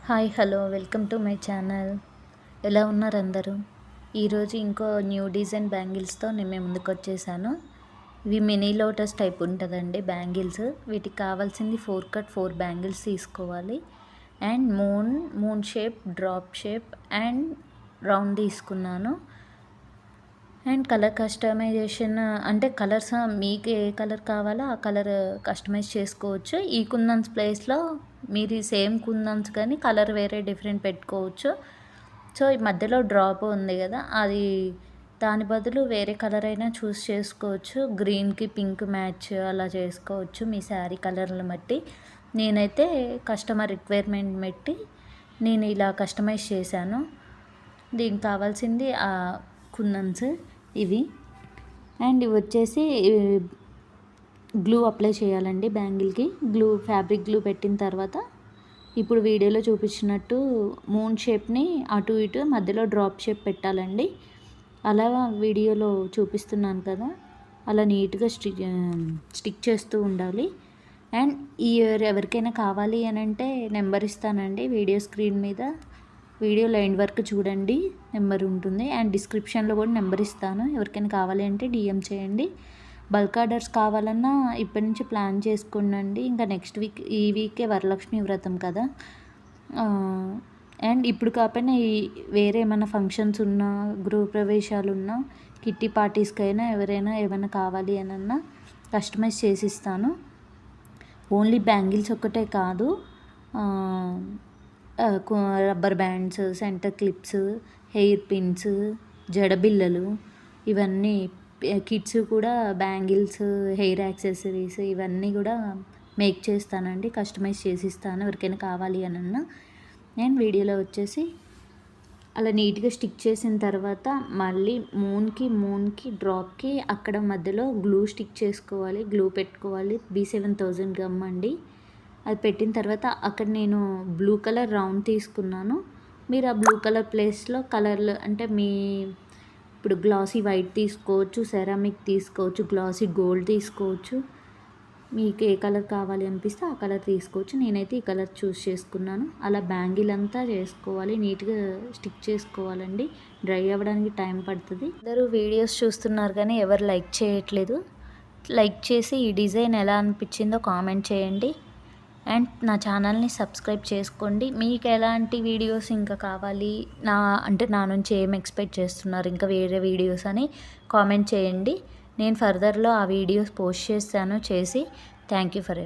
Hi hello welcome to my channel. ఎలా ఉన్నారు అందరూ? ఈరోజు ఇంకో న్యూ డిజైన్ బ్యాంగిల్స్తో నేను మీ ముందుకు వచ్చేసాను. ఇవి మినీ లోటస్ టైప్ ఉంటుందండి బ్యాంగిల్స్. వీటికి కావాల్సింది 4 కట్ 4 బ్యాంగిల్స్ తీసుకోవాలి. And moon shape, drop shape and round తీసుకున్నాను. అండ్ కలర్ కస్టమైజేషన్ అంటే కలర్స్ మీకు ఏ కలర్ కావాలో ఆ కలర్ కస్టమైజ్ చేసుకోవచ్చు. ఈ కుందన్స్ ప్లేస్లో మీరు సేమ్ కుందన్స్ కానీ కలర్ వేరే డిఫరెంట్ పెట్టుకోవచ్చు. సో ఈ మధ్యలో డ్రాప్ ఉంది కదా, అది దాని బదులు వేరే కలర్ అయినా చూస్ చేసుకోవచ్చు. గ్రీన్కి పింక్ మ్యాచ్ అలా చేసుకోవచ్చు మీ శారీ కలర్ని బట్టి. నేనైతే కస్టమర్ రిక్వైర్మెంట్ బట్టి నేను ఇలా కస్టమైజ్ చేశాను. దీనికి కావాల్సింది కుందన్స్ ఇవి. అండ్ ఇవి వచ్చేసి గ్లూ అప్లై చేయాలండి బ్యాంగిల్కి. ఫ్యాబ్రిక్ గ్లూ పెట్టిన తర్వాత ఇప్పుడు వీడియోలో చూపించినట్టు మూన్ షేప్ని అటు ఇటు మధ్యలో డ్రాప్ షేప్ పెట్టాలండి. అలా వీడియోలో చూపిస్తున్నాను కదా, అలా నీట్గా స్టిక్ చేస్తూ ఉండాలి. అండ్ ఈ ఎవరికైనా కావాలి అని అంటే నెంబర్ ఇస్తానండి వీడియో స్క్రీన్ మీద. వీడియోలో ఎండ్ వరకు చూడండి, నెంబర్ ఉంటుంది. అండ్ డిస్క్రిప్షన్లో కూడా నెంబర్ ఇస్తాను. ఎవరికైనా కావాలి అంటే డిఎం చేయండి. బల్క్ ఆర్డర్స్ కావాలన్నా ఇప్పటి నుంచి ప్లాన్ చేసుకోండి. ఇంకా నెక్స్ట్ వీక్, ఈ వీకే వరలక్ష్మి వ్రతం కదా. అండ్ ఇప్పుడు కాకపోయినా వేరే ఏమైనా ఫంక్షన్స్ ఉన్నా, గృహప్రవేశాలు ఉన్నా, కిట్టి పార్టీస్కైనా ఎవరైనా ఏమైనా కావాలి అనన్నా కస్టమైజ్ చేసిస్తాను. ఓన్లీ బ్యాంగిల్స్ ఒక్కటే కాదు, rubber bands, center clips, hair pins, జడబిళ్ళలు, ఇవన్నీ కిడ్స్ కూడా బ్యాంగిల్స్, హెయిర్ యాక్సెసరీస్ ఇవన్నీ కూడా మేక్ చేస్తానండి, కస్టమైజ్ చేసిస్తాను ఎవరికైనా కావాలి అనన్నా. నేను వీడియోలో వచ్చేసి అలా నీట్గా స్టిక్ చేసిన తర్వాత మళ్ళీ మూన్కి డ్రాప్కి అక్కడ మధ్యలో గ్లూ స్టిక్ చేసుకోవాలి, గ్లూ పెట్టుకోవాలి. B7000 గమ్ అండి. అది పెట్టిన తర్వాత అక్కడ నేను బ్లూ కలర్ రౌండ్ తీసుకున్నాను. మీరు ఆ బ్లూ కలర్ ప్లేస్లో కలర్లు అంటే ఇప్పుడు గ్లాసీ వైట్ తీసుకోవచ్చు, సెరామిక్ తీసుకోవచ్చు, గ్లాసీ గోల్డ్ తీసుకోవచ్చు. మీకు ఏ కలర్ కావాలి అనిపిస్తే ఆ కలర్ తీసుకోవచ్చు. నేనైతే ఈ కలర్ చూస్ చేసుకున్నాను. అలా బ్యాంగిల్ అంతా చేసుకోవాలి, నీట్గా స్టిక్ చేసుకోవాలండి. డ్రై అవ్వడానికి టైం పడుతుంది. అందరూ వీడియోస్ చూస్తున్నారు కానీ ఎవరు లైక్ చేయట్లేదు. లైక్ చేసి ఈ డిజైన్ ఎలా అనిపించిందో కామెంట్ చేయండి. అండ్ నా ఛానల్ని సబ్స్క్రైబ్ చేసుకోండి. మీకు ఎలాంటి వీడియోస్ ఇంకా కావాలి, నా నుంచి ఏం ఎక్స్పెక్ట్ చేస్తున్నారు ఇంకా వేరే వీడియోస్ అని కామెంట్ చేయండి. నేను ఫర్దర్లో ఆ వీడియోస్ పోస్ట్ చేస్తాను చేసి. Thank you for